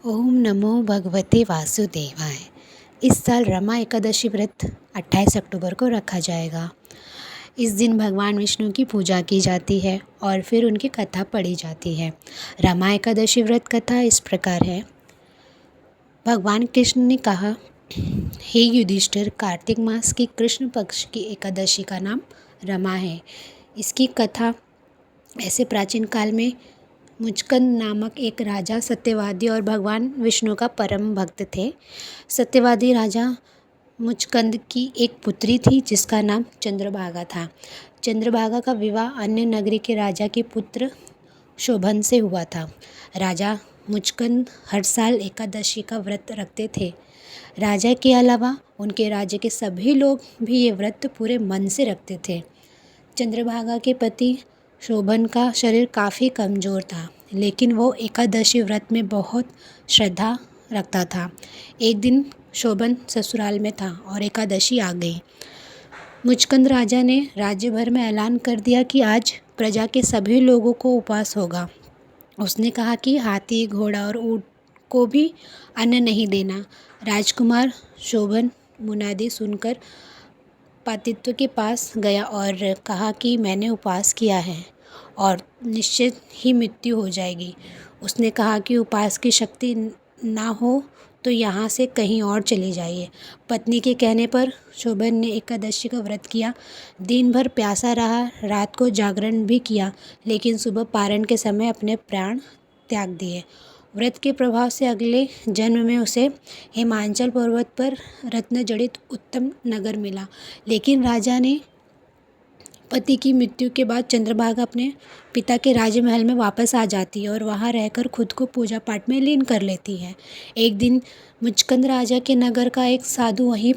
ओम नमो भगवते वासुदेवाय। इस साल रमा एकादशी व्रत 28 अक्टूबर को रखा जाएगा। इस दिन भगवान विष्णु की पूजा की जाती है और फिर उनकी कथा पढ़ी जाती है। रमा एकादशी व्रत कथा इस प्रकार है। भगवान कृष्ण ने कहा, हे युधिष्ठिर, कार्तिक मास की कृष्ण पक्ष की एकादशी का नाम रमा है। इसकी कथा ऐसे प्राचीन काल में मुचकंद नामक एक राजा सत्यवादी और भगवान विष्णु का परम भक्त थे। सत्यवादी राजा मुचकंद की एक पुत्री थी जिसका नाम चंद्रभागा था। चंद्रभागा का विवाह अन्य नगरी के राजा के पुत्र शोभन से हुआ था। राजा मुचकंद हर साल एकादशी का व्रत रखते थे। राजा के अलावा उनके राज्य के सभी लोग भी ये व्रत पूरे मन से रखते थे। चंद्रभागा के पति शोभन का शरीर काफ़ी कमज़ोर था, लेकिन वो एकादशी व्रत में बहुत श्रद्धा रखता था। एक दिन शोभन ससुराल में था और एकादशी आ गई। मुचकंद राजा ने राज्य भर में ऐलान कर दिया कि आज प्रजा के सभी लोगों को उपवास होगा। उसने कहा कि हाथी, घोड़ा और ऊँट को भी अन्न नहीं देना। राजकुमार शोभन मुनादी सुनकर पातित्व के पास गया और कहा कि मैंने उपवास किया है और निश्चित ही मृत्यु हो जाएगी। उसने कहा कि उपवास की शक्ति ना हो तो यहाँ से कहीं और चली जाइए। पत्नी के कहने पर शोभन ने एकादशी का व्रत किया। दिन भर प्यासा रहा, रात को जागरण भी किया, लेकिन सुबह पारण के समय अपने प्राण त्याग दिए। व्रत के प्रभाव से अगले जन्म में उसे हिमाचल पर्वत पर रत्न जड़ित उत्तम नगर मिला। लेकिन राजा ने पति की मृत्यु के बाद चंद्रभागा अपने पिता के राजमहल में वापस आ जाती है और वहाँ रहकर खुद को पूजा पाठ में लीन कर लेती है। एक दिन मुचकंद राजा के नगर का एक साधु वहीं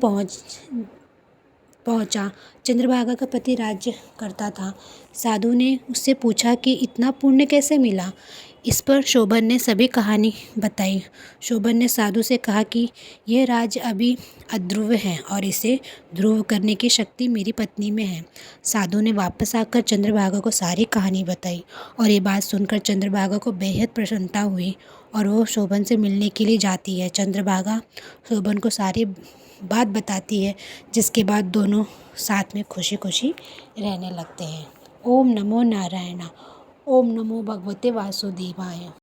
पहुंचा। चंद्रभागा का पति राज्य करता था। साधु ने उससे पूछा कि इतना पुण्य कैसे मिला। इस पर शोभन ने सभी कहानी बताई। शोभन ने साधु से कहा कि यह राज्य अभी अध्रुव है और इसे ध्रुव करने की शक्ति मेरी पत्नी में है। साधु ने वापस आकर चंद्रभागा को सारी कहानी बताई और ये बात सुनकर चंद्रभागा को बेहद प्रसन्नता हुई और वो शोभन से मिलने के लिए जाती है। चंद्रभागा शोभन को सारी बात बताती है, जिसके बाद दोनों साथ में खुशी खुशी रहने लगते हैं। ओम नमो नारायण। ओम नमो भगवते वासुदेवाय।